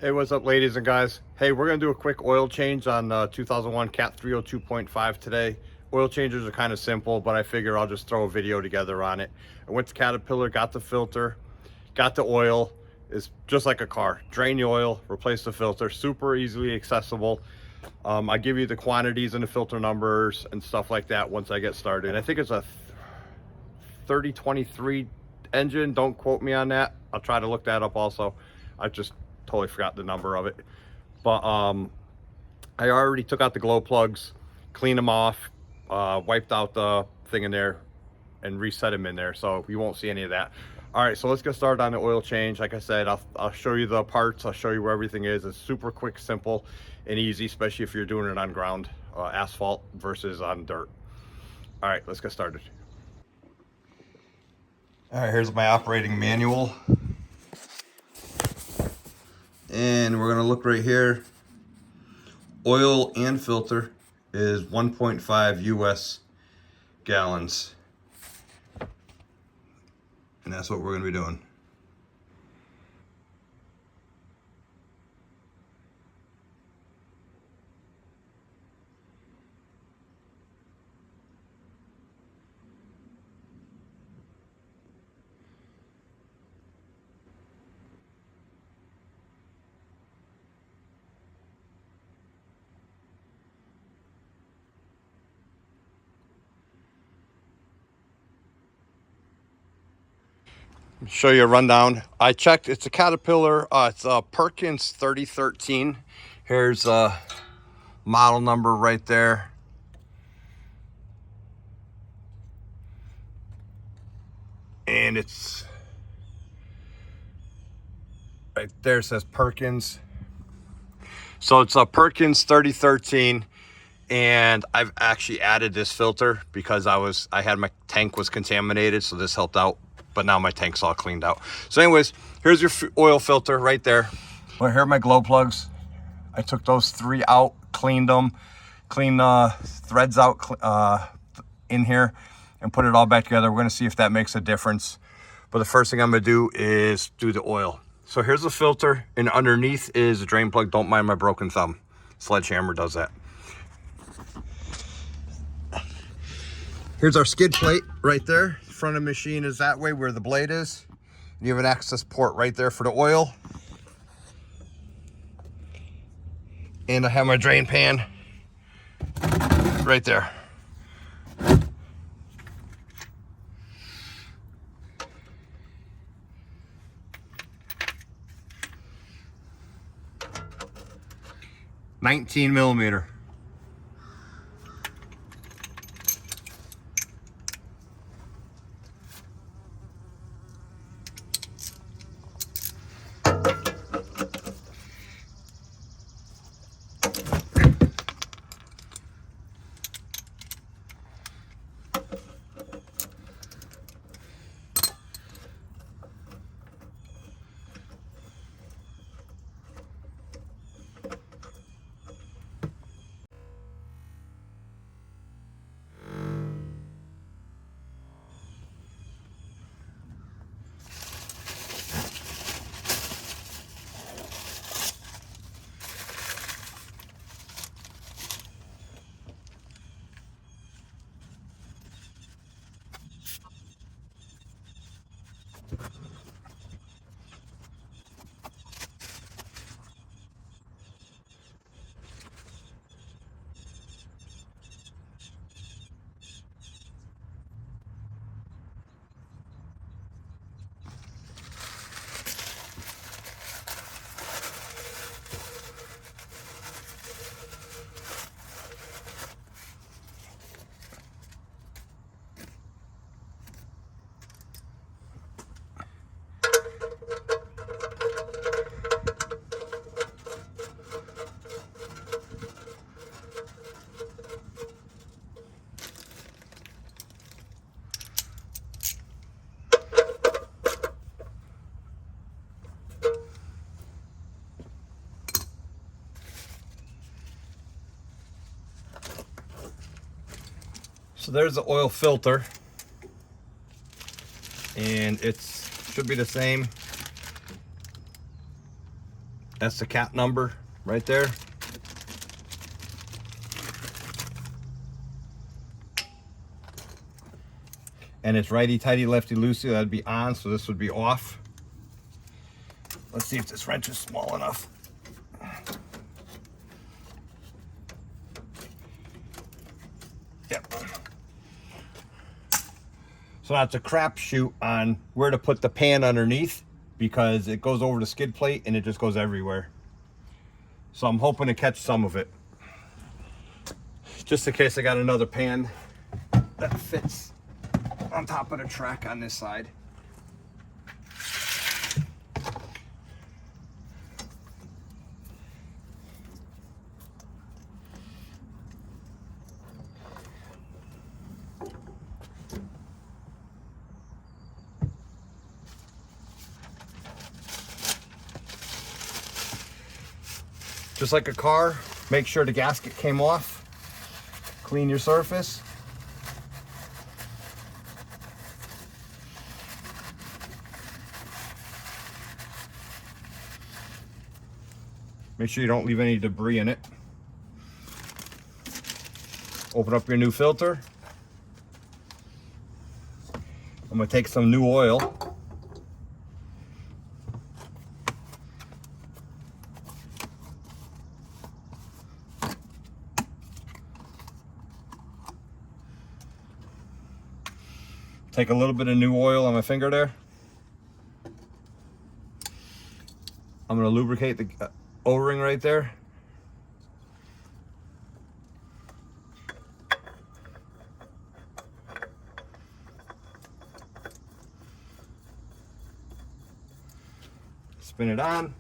Hey, what's up, ladies and guys? Hey, we're gonna do a quick oil change on 2001 Cat 302.5 today. Oil changes are kind of simple, but I figure I'll just throw a video together on it. I went to Caterpillar, got the filter, got the oil. It's just like a car. Drain the oil, replace the filter, super easily accessible. I give you the quantities and the filter numbers and stuff like that once I get started. I think it's a 3023 engine. Don't quote me on that. I'll try to look that up also. I just totally forgot the number of it. But I already took out the glow plugs, cleaned them off, wiped out the thing in there and reset them in there, so you won't see any of that. All right, so let's get started on the oil change. Like I said, I'll show you the parts, I'll show you where everything is. It's super quick, simple, and easy, especially if you're doing it on ground, asphalt versus on dirt. All right, let's get started. All right, here's my operating manual. And we're gonna look right here. Oil and filter is 1.5 US gallons. And that's what we're gonna be doing. Show you a rundown. I checked, it's a Caterpillar, it's a Perkins 3013. Here's a model number right there. And it's right there, it says Perkins. So it's a Perkins 3013. And I've actually added this filter because I had my tank was contaminated, so this helped out. But now my tank's all cleaned out. So anyways, here's your oil filter right there. Well, here are my glow plugs. I took those 3 out, cleaned them, cleaned the threads out in here, and put it all back together. We're gonna see if that makes a difference. But the first thing I'm gonna do is do the oil. So here's the filter, and underneath is a drain plug. Don't mind my broken thumb. Sledgehammer does that. Here's our skid plate right there. Front of the machine is that way where the blade is. You have an access port right there for the oil. And I have my drain pan right there. $19mm. So there's the oil filter, and it should be the same That's the cat number right there. And it's righty-tighty, lefty-loosey. That'd be on, so this would be off. Let's see if this wrench is small enough. Yep. So that's a crapshoot on where to put the pan underneath, because it goes over the skid plate and it just goes everywhere. So I'm hoping to catch some of it, just in case I got another pan that fits on top of the track on this side. Just like a car, make sure the gasket came off. Clean your surface. Make sure you don't leave any debris in it. Open up your new filter. I'm gonna take some new oil. Take a little bit of new oil on my finger there. I'm going to lubricate the O-ring right there. Spin it on.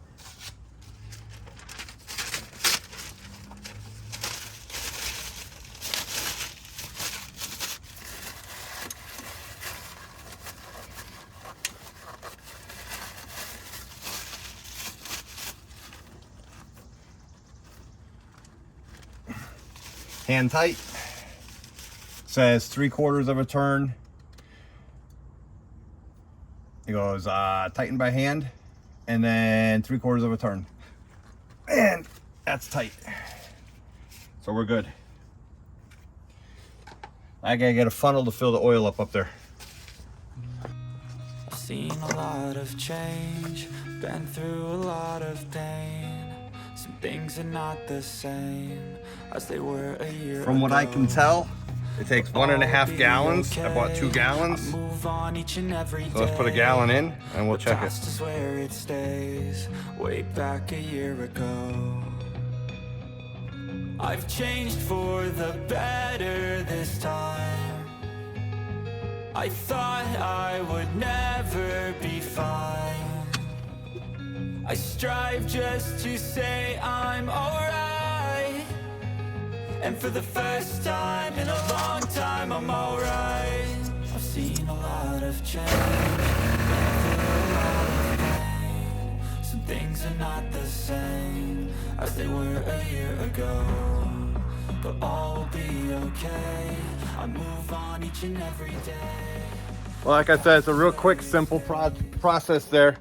Hand tight. Says 3/4 of a turn. It goes tighten by hand, and then 3/4 of a turn, and that's tight. So we're good. I gotta get a funnel to fill the oil up there. I've seen a lot of change, been through a lot of pain. Some things are not the same as they were a year From what ago. I can tell, it takes 1.5 gallons. I bought 2 gallons. So let's put a gallon in and we'll check it. Past is where it stays, way back a year ago. I've changed for the better this time. I thought I would never be fine. I strive just to say I'm alright, and for the first time in a long time I'm alright. I've seen a lot of change, been through a lot of pain. Some things are not the same as they were a year ago, but all will be okay. I move on each and every day. Well, like I said, it's a real quick, simple process there.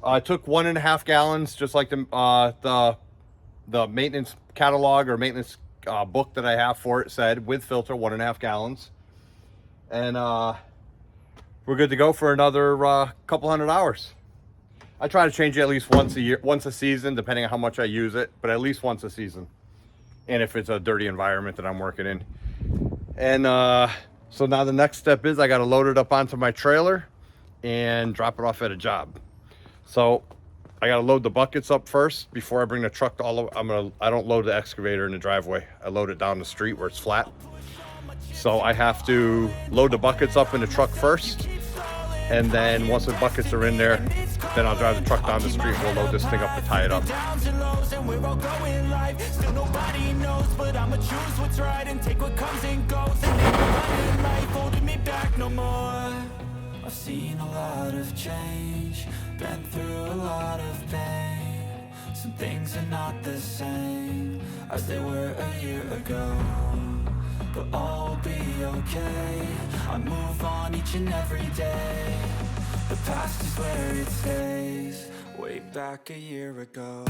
I took 1.5 gallons, just like the maintenance catalog or maintenance book that I have for it said, with filter, 1.5 gallons. And we're good to go for another couple hundred hours. I try to change it at least once a year, once a season, depending on how much I use it, but at least once a season. And if it's a dirty environment that I'm working in. And so now the next step is I got to load it up onto my trailer and drop it off at a job. So I got to load the buckets up first before I bring the truck to all of, I don't load the excavator in the driveway. I load it down the street where it's flat. So I have to load the buckets up in the truck first. And then once the buckets are in there, then I'll drive the truck down the street and we'll load this thing up to tie it up. I've seen a lot of change, been through a lot of pain. Some things are not the same as they were a year ago, but all will be okay. I move on each and every day. The past is where it stays, way back a year ago.